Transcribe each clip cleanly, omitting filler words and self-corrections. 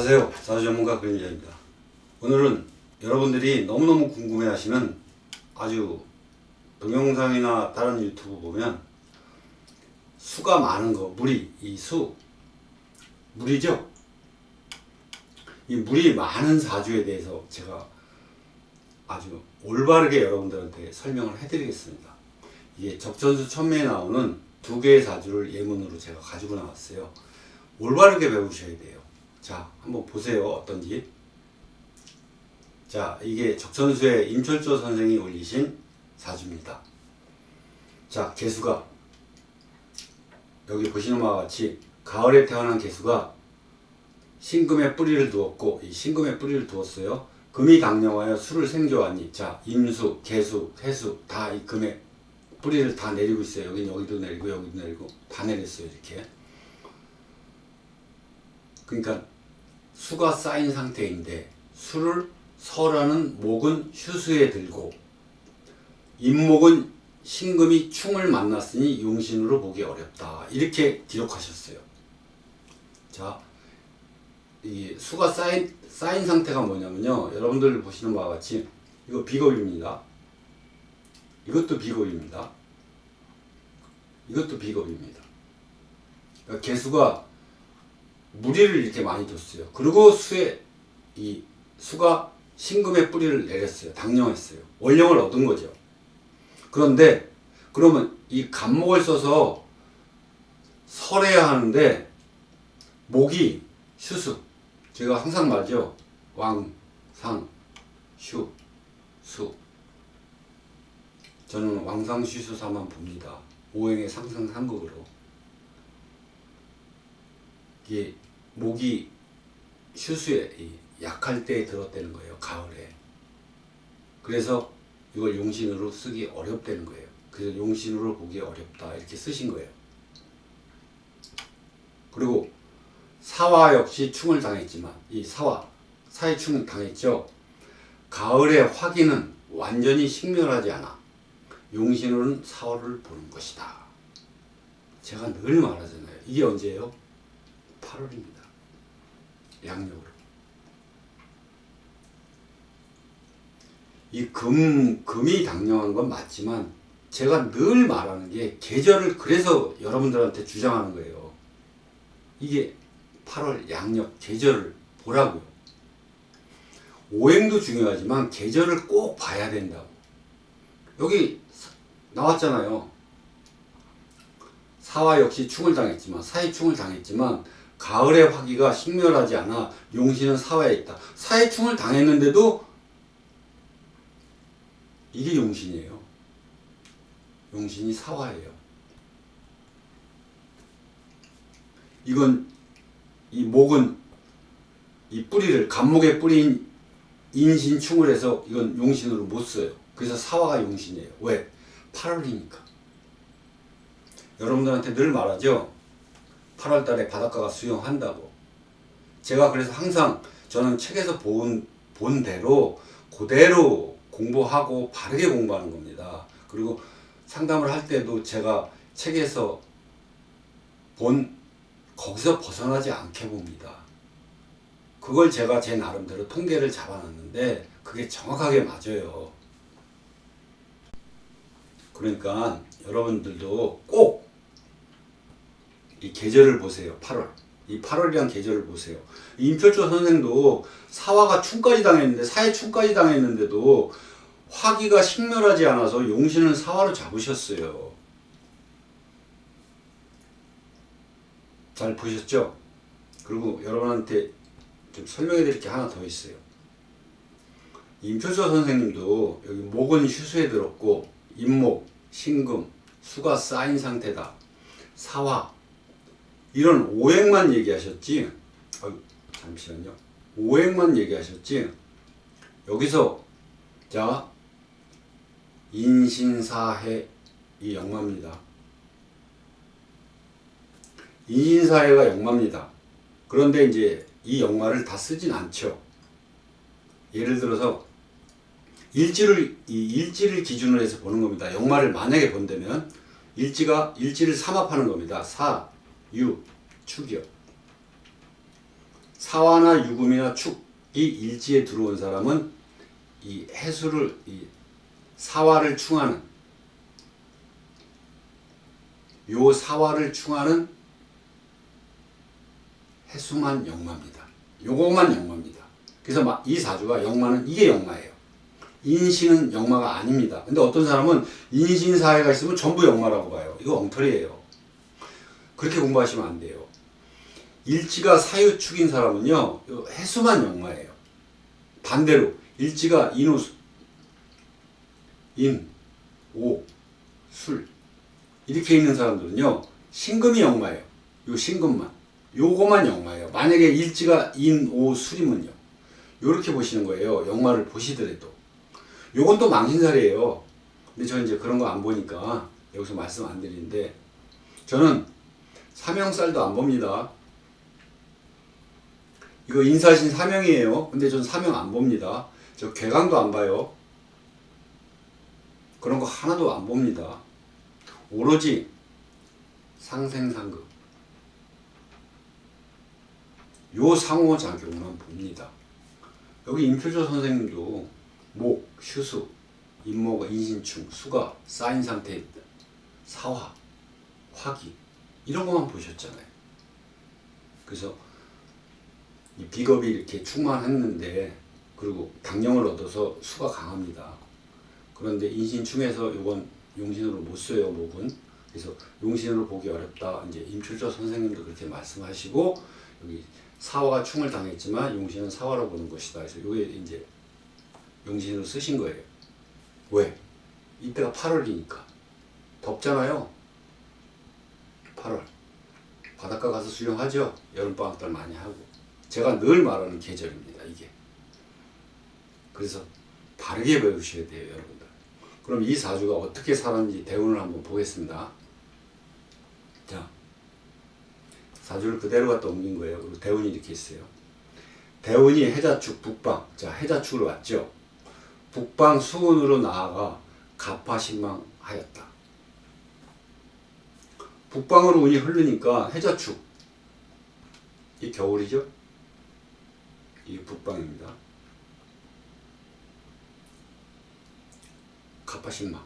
안녕하세요. 사주전문가 그림자입니다. 오늘은 여러분들이 너무너무 궁금해하시는 아주 동영상이나 다른 유튜브 보면 수가 많은 거, 물이, 이 수, 물이죠? 이 물이 많은 사주에 대해서 제가 아주 올바르게 여러분들한테 설명을 해드리겠습니다. 이게 적천수 천매에 나오는 두 개의 사주를 예문으로 제가 가지고 나왔어요. 올바르게 배우셔야 돼요. 자, 한번 보세요. 어떤지. 자, 이게 적천수의 임철조 선생이 올리신 사주입니다. 자, 개수가 여기 보시는 바와 같이 가을에 태어난 개수가 신금에 뿌리를 두었고, 이 신금에 뿌리를 두었어요. 금이 당령하여 수를 생조하니, 자, 임수, 개수, 해수 다 이 금에 뿌리를 다 내리고 있어요. 여기도 내리고 여기도 내리고 다 내렸어요. 이렇게. 그러니까 수가 쌓인 상태인데 수를 서라는 목은 휴수에 들고 임목은 신금이 충을 만났으니 용신으로 보기 어렵다. 이렇게 기록하셨어요. 자, 이 수가 쌓인 상태가 뭐냐면요. 여러분들 보시는 바와 같이 이거 비겁입니다. 이것도 비겁입니다. 이것도 비겁입니다. 그러니까 개수가 무리를 이렇게 많이 뒀어요. 그리고 이 수가 신금의 뿌리를 내렸어요. 당령했어요. 원령을 얻은 거죠. 그런데 그러면 이 간목을 써서 설해야 하는데 목이 휴수. 제가 항상 말하죠. 왕, 상, 휴, 수. 저는 왕상쉬수사만 봅니다. 오행의 상승상극으로. 이게 목이 휴수에 약할 때에 들었다는 거예요. 가을에. 그래서 이걸 용신으로 쓰기 어렵다는 거예요. 그래서 용신으로 보기 어렵다 이렇게 쓰신 거예요. 그리고 사화 역시 충을 당했지만 이 사의 충을 당했죠. 가을의 화기는 완전히 식멸하지 않아 용신으로는 사월을 보는 것이다. 제가 늘 말하잖아요. 이게 언제예요? 8월입니다. 양력으로. 이 금이 당령한 건 맞지만 제가 늘 말하는 게 계절을 그래서 여러분들한테 주장하는 거예요. 이게 8월 양력 계절을 보라고요. 오행도 중요하지만 계절을 꼭 봐야 된다고. 여기 나왔잖아요. 사화 역시 충을 당했지만 사의 충을 당했지만 가을의 화기가 식멸하지 않아 용신은 사화에 있다. 사의 충을 당했는데도 이게 용신이에요. 용신이 사화예요. 이건 이 목은 이 뿌리를 간목의 뿌리인 인신충을 해서 이건 용신으로 못 써요. 그래서 사화가 용신이에요. 왜? 8월이니까. 여러분들한테 늘 말하죠. 8월달에 바닷가가 수영한다고. 제가 그래서 항상 저는 책에서 본 대로 그대로 공부하고 바르게 공부하는 겁니다. 그리고 상담을 할 때도 제가 책에서 거기서 벗어나지 않게 봅니다. 그걸 제가 제 나름대로 통계를 잡아놨는데 그게 정확하게 맞아요. 그러니까 여러분들도 꼭 이 계절을 보세요. 8월. 이 8월이란 계절을 보세요. 임철조 선생도 사화가 충까지 당했는데 사의 충까지 당했는데도 화기가 식멸하지 않아서 용신은 사화로 잡으셨어요. 잘 보셨죠? 그리고 여러분한테 좀 설명해 드릴 게 하나 더 있어요. 임철조 선생님도 여기 목은 휴수에 들었고 임목, 신금, 수가 쌓인 상태다. 사화 이런 오행만 얘기하셨지. 잠시만요. 오행만 얘기하셨지. 여기서 자 인신사해 이 역마입니다. 인신사해가 역마입니다. 그런데 이제 이 역마를 다 쓰진 않죠. 예를 들어서 일지를 기준으로 해서 보는 겁니다. 역마를 만약에 본다면 일지를 삼합하는 겁니다. 사, 유, 축이요. 사화나 유금이나 축이 일지에 들어온 사람은 이 해수를 이 사화를 충하는 요 사화를 충하는 해수만 역마입니다. 요거만 역마입니다. 그래서 이 사주가 역마는 이게 역마예요. 인신은 역마가 아닙니다. 근데 어떤 사람은 인신 사회가 있으면 전부 역마라고 봐요. 이거 엉터리예요. 그렇게 공부하시면 안 돼요. 일지가 사유축인 사람은요, 해수만 역마예요. 반대로 일지가 인호수, 인, 오, 술 이렇게 있는 사람들은요, 신금이 역마예요. 요 신금만, 요거만 역마예요. 만약에 일지가 인, 오, 술이면요, 요렇게 보시는 거예요. 역마를 보시더라도. 요건 또 망신살이에요. 근데 저는 이제 그런 거 안 보니까 여기서 말씀 안 드리는데, 저는 사명살도 안 봅니다. 이거 인사신 사명이에요. 근데 전 사명 안 봅니다. 저 괴강도 안 봐요. 그런 거 하나도 안 봅니다. 오로지 상생상극 요 상호작용만 봅니다. 여기 임필조 선생님도 목, 휴수, 임모가 인신충, 수가 쌓인 상태에 사화, 화기 이런 것만 보셨잖아요. 그래서 이 비겁이 이렇게 충만했는데, 그리고 당령을 얻어서 수가 강합니다. 그런데 인신충에서 요건 용신으로 못 써요, 목은. 그래서 용신으로 보기 어렵다. 이제 임필조 선생님도 그렇게 말씀하시고, 여기 사화가 충을 당했지만 용신은 사화로 보는 것이다. 그래서 요게 이제 용신으로 쓰신 거예요. 왜? 이때가 8월이니까. 덥잖아요. 8월. 바닷가 가서 수영하죠. 여름방학들 많이 하고. 제가 늘 말하는 계절입니다, 이게. 그래서 바르게 배우셔야 돼요, 여러분들. 그럼 이 사주가 어떻게 살았는지 대운을 한번 보겠습니다. 자, 사주를 그대로 갖다 옮긴 거예요. 그리고 대운이 이렇게 있어요. 대운이 해자축, 북방. 자, 해자축으로 왔죠. 북방 수운으로 나아가 갑화신망하였다. 북방으로 운이 흐르니까 해자축. 이 겨울이죠? 이 북방입니다. 갑화신망.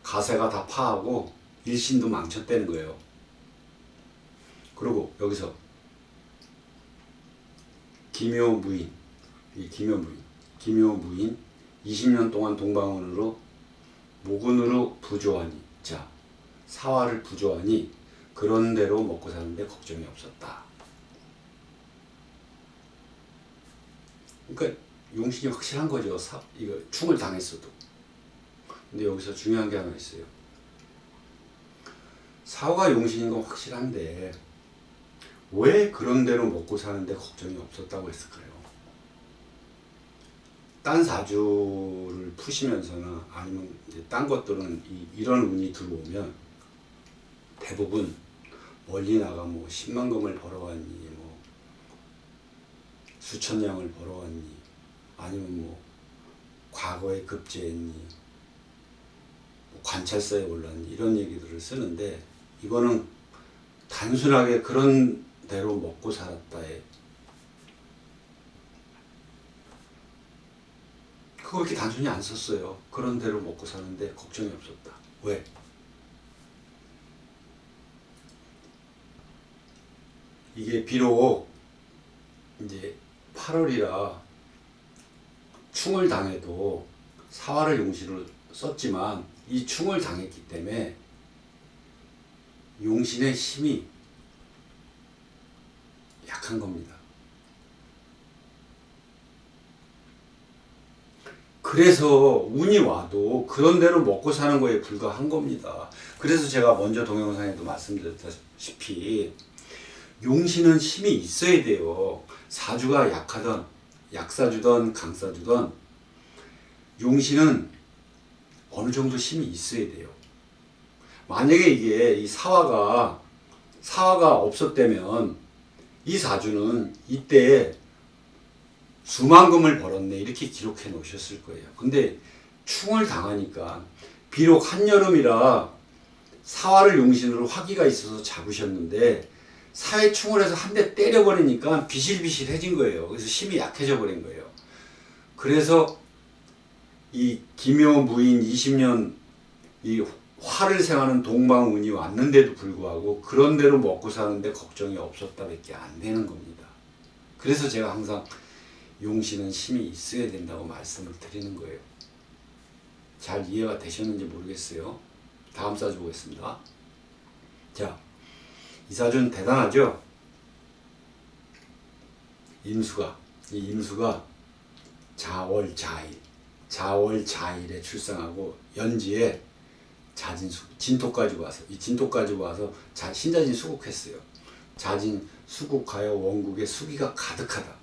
가세가 다 파하고 일신도 망쳤다는 거예요. 그리고 여기서 기묘무인, 이 기묘무인 20년 동안 동방운으로 목운으로 부조하니, 자, 사화를 부조하니 그런 대로 먹고 사는데 걱정이 없었다. 그러니까 용신이 확실한 거죠. 이거 충을 당했어도. 근데 여기서 중요한 게 하나 있어요. 사화가 용신인 건 확실한데 왜 그런 대로 먹고 사는데 걱정이 없었다고 했을까요? 딴 사주를 푸시면서나 아니면 이제 딴 것들은 이런 운이 들어오면 대부분 멀리 나가 뭐 10만 금을 벌어왔니, 뭐 수천 냥을 벌어왔니, 아니면 뭐 과거에 급제했니, 뭐 관찰사에 올랐니, 이런 얘기들을 쓰는데, 이거는 단순하게 그런 대로 먹고 살았다에, 그거 그렇게 단순히 안 썼어요. 그런 대로 먹고 사는데 걱정이 없었다. 왜? 이게 비록 이제 8월이라 충을 당해도 사화를 용신으로 썼지만 이 충을 당했기 때문에 용신의 힘이 약한 겁니다. 그래서 운이 와도 그런 대로 먹고 사는 거에 불과한 겁니다. 그래서 제가 먼저 동영상에도 말씀드렸다시피 용신은 힘이 있어야 돼요. 사주가 약하던 약사주던 강사주던 용신은 어느 정도 힘이 있어야 돼요. 만약에 이게 이 사화가 없었다면 이 사주는 이때 수만 금을 벌었네 이렇게 기록해 놓으셨을 거예요. 근데 충을 당하니까 비록 한여름이라 사화를 용신으로 화기가 있어서 잡으셨는데 사회충을 해서 한 대 때려버리니까 비실비실해진 거예요. 그래서 힘이 약해져 버린 거예요. 그래서 이 기묘 무인 20년 이 화를 생하는 동방운이 왔는데도 불구하고 그런 대로 먹고 사는데 걱정이 없었다밖에 안 되는 겁니다. 그래서 제가 항상 용신은 힘이 있어야 된다고 말씀을 드리는 거예요. 잘 이해가 되셨는지 모르겠어요. 다음 사주 보겠습니다. 자, 이 사주는 대단하죠? 이 임수가 자월자일에 출생하고 연지에 진토까지 와서 이 진토까지 와서 신자진 수국했어요. 자진 수국하여 원국에 수기가 가득하다.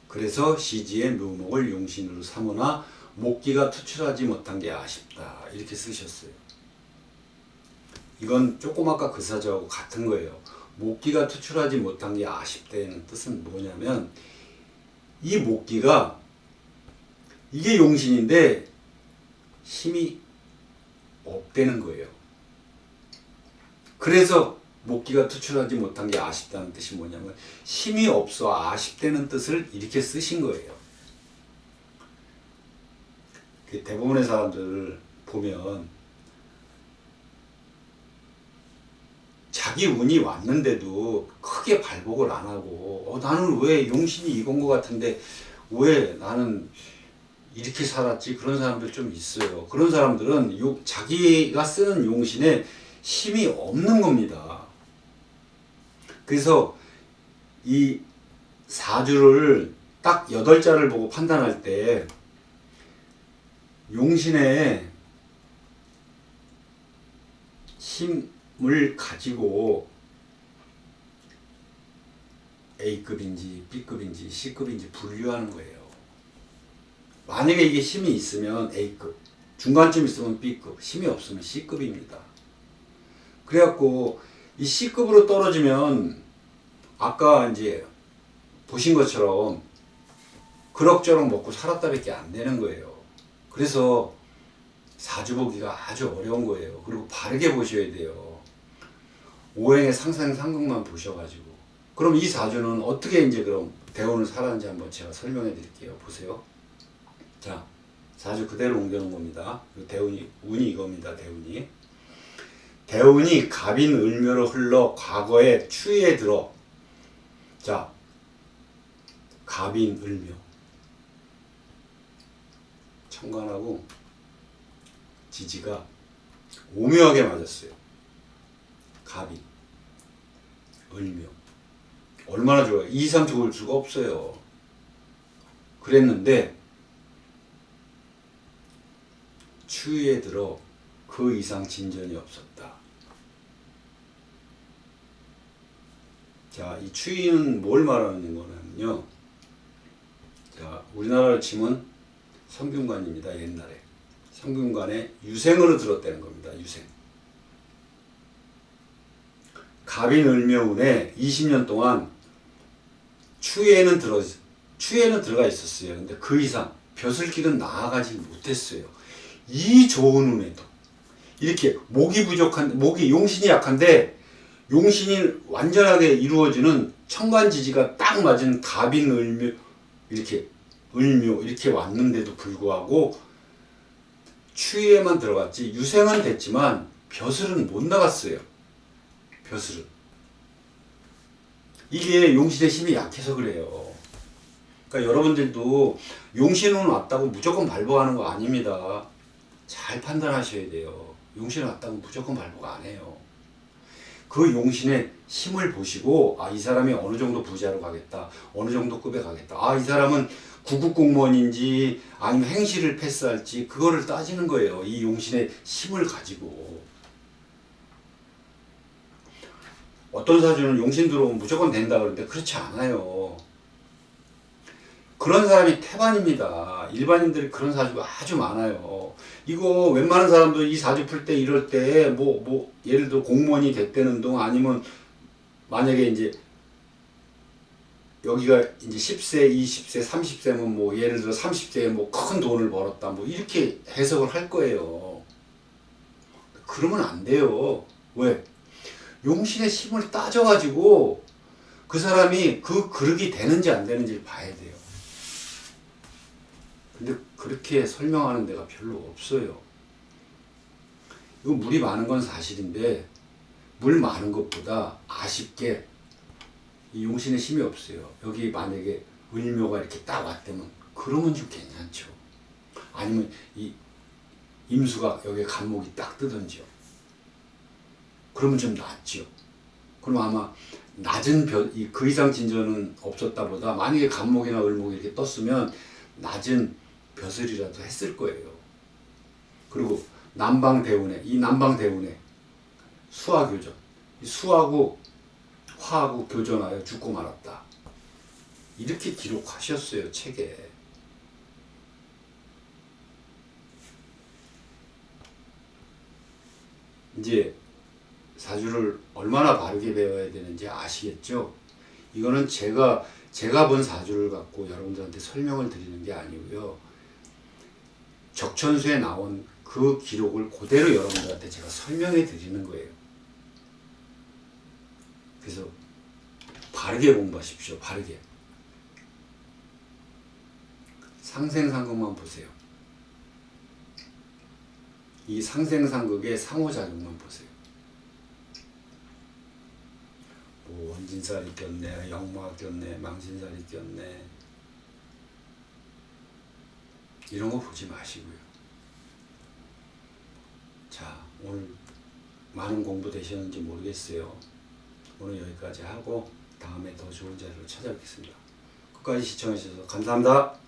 그래서 시지의 묘목을 용신으로 삼으나 목기가 투출하지 못한 게 아쉽다. 이렇게 쓰셨어요. 이건 조금 아까 그 사주하고 같은 거예요. 목기가 투출하지 못한 게 아쉽다는 뜻은 뭐냐면 이 목기가 이게 용신인데 힘이 없다는 거예요. 그래서 목기가 투출하지 못한 게 아쉽다는 뜻이 뭐냐면 힘이 없어 아쉽다는 뜻을 이렇게 쓰신 거예요. 대부분의 사람들 보면 자기 운이 왔는데도 크게 발복을 안 하고 나는 왜 용신이 이건 것 같은데 왜 나는 이렇게 살았지? 그런 사람들 좀 있어요. 그런 사람들은 자기가 쓰는 용신에 힘이 없는 겁니다. 그래서 이 사주를 딱 8자를 보고 판단할 때 용신에 힘을 가지고 A급인지 B급인지 C급인지 분류하는 거예요. 만약에 이게 힘이 있으면 A급, 중간쯤 있으면 B급, 힘이 없으면 C급입니다. 그래갖고 이 C급으로 떨어지면 아까 이제 보신 것처럼 그럭저럭 먹고 살았다밖에 안 되는 거예요. 그래서 사주 보기가 아주 어려운 거예요. 그리고 바르게 보셔야 돼요. 오행의 상상상극만 보셔가지고. 그럼 이 사주는 어떻게 이제 그럼 대운을 살았는지 한번 제가 설명해 드릴게요. 보세요. 자, 사주 그대로 옮겨놓은 겁니다. 대운이, 운이 이겁니다. 대운이 갑인 을묘로 흘러 과거에 추위에 들어. 자, 갑인 을묘. 천간하고 지지가 오묘하게 맞았어요. 갑인, 을묘. 얼마나 좋아요. 이 이상 좋을 수가 없어요. 그랬는데 추위에 들어 그 이상 진전이 없었다. 자, 이 추위는 뭘 말하는 거냐면요. 자, 우리나라로 치면 성균관입니다. 옛날에 성균관에 유생으로 들었다는 겁니다. 유생. 갑인 을묘운에 20년 동안 추위에는 들어가 있었어요. 근데 그 이상 벼슬길은 나아가지 못했어요. 이 좋은 운에도 이렇게 목이 용신이 약한데 용신이 완전하게 이루어지는 천간지지가 딱 맞은 갑인 을묘 이렇게 왔는데도 불구하고 추위에만 들어갔지 유생은 됐지만 벼슬은 못 나갔어요. 벼슬은. 이게 용신의 힘이 약해서 그래요. 그러니까 여러분들도 용신은 왔다고 무조건 발복하는 거 아닙니다. 잘 판단하셔야 돼요. 용신은 왔다고 무조건 발복 안 해요. 그 용신의 힘을 보시고 이 사람이 어느 정도 부자로 가겠다. 어느 정도 급에 가겠다. 이 사람은 구급 공무원인지 아니면 행시를 패스할지 그거를 따지는 거예요. 이 용신의 힘을 가지고. 어떤 사주는 용신 들어오면 무조건 된다 그러는데 그렇지 않아요. 그런 사람이 태반입니다. 일반인들이 그런 사주가 아주 많아요. 이거 웬만한 사람도 이 사주 풀 때 이럴 때 예를 들어 공무원이 됐다는 동 아니면 만약에 이제 여기가 이제 10세, 20세, 30세면 예를 들어 30세에 큰 돈을 벌었다 이렇게 해석을 할 거예요. 그러면 안 돼요. 왜? 용신의 힘을 따져가지고 그 사람이 그 그릇이 되는지 안 되는지를 봐야 돼요. 근데 그렇게 설명하는 데가 별로 없어요. 이거 물이 많은 건 사실인데 물 많은 것보다 아쉽게 이 용신의 힘이 없어요. 여기 만약에 을묘가 이렇게 딱 왔다면 그러면 좀 괜찮죠. 아니면 이 임수가 여기에 간목이 딱 뜨던지요. 그러면 좀 낫죠. 그럼 아마 낮은 그 이상 진전은 없었다 보다 만약에 간목이나 을목이 이렇게 떴으면 낮은 벼슬이라도 했을 거예요. 그리고 남방대운에 이 남방대운에 수화교전, 수하고 화하고 교전하여 죽고 말았다. 이렇게 기록하셨어요, 책에. 이제 사주를 얼마나 바르게 배워야 되는지 아시겠죠? 이거는 제가 본 사주를 갖고 여러분들한테 설명을 드리는 게 아니고요. 적천수에 나온 그 기록을 그대로 여러분들한테 제가 설명해 드리는 거예요. 그래서 바르게 공부하십시오. 바르게. 상생상극만 보세요. 이 상생상극의 상호작용만 보세요. 뭐 원진살이 꼈네, 역마가 꼈네, 망신살이 꼈네, 이런 거 보지 마시고요. 자, 오늘 많은 공부 되셨는지 모르겠어요. 오늘 여기까지 하고 다음에 더 좋은 자리로 찾아뵙겠습니다. 끝까지 시청해 주셔서 감사합니다.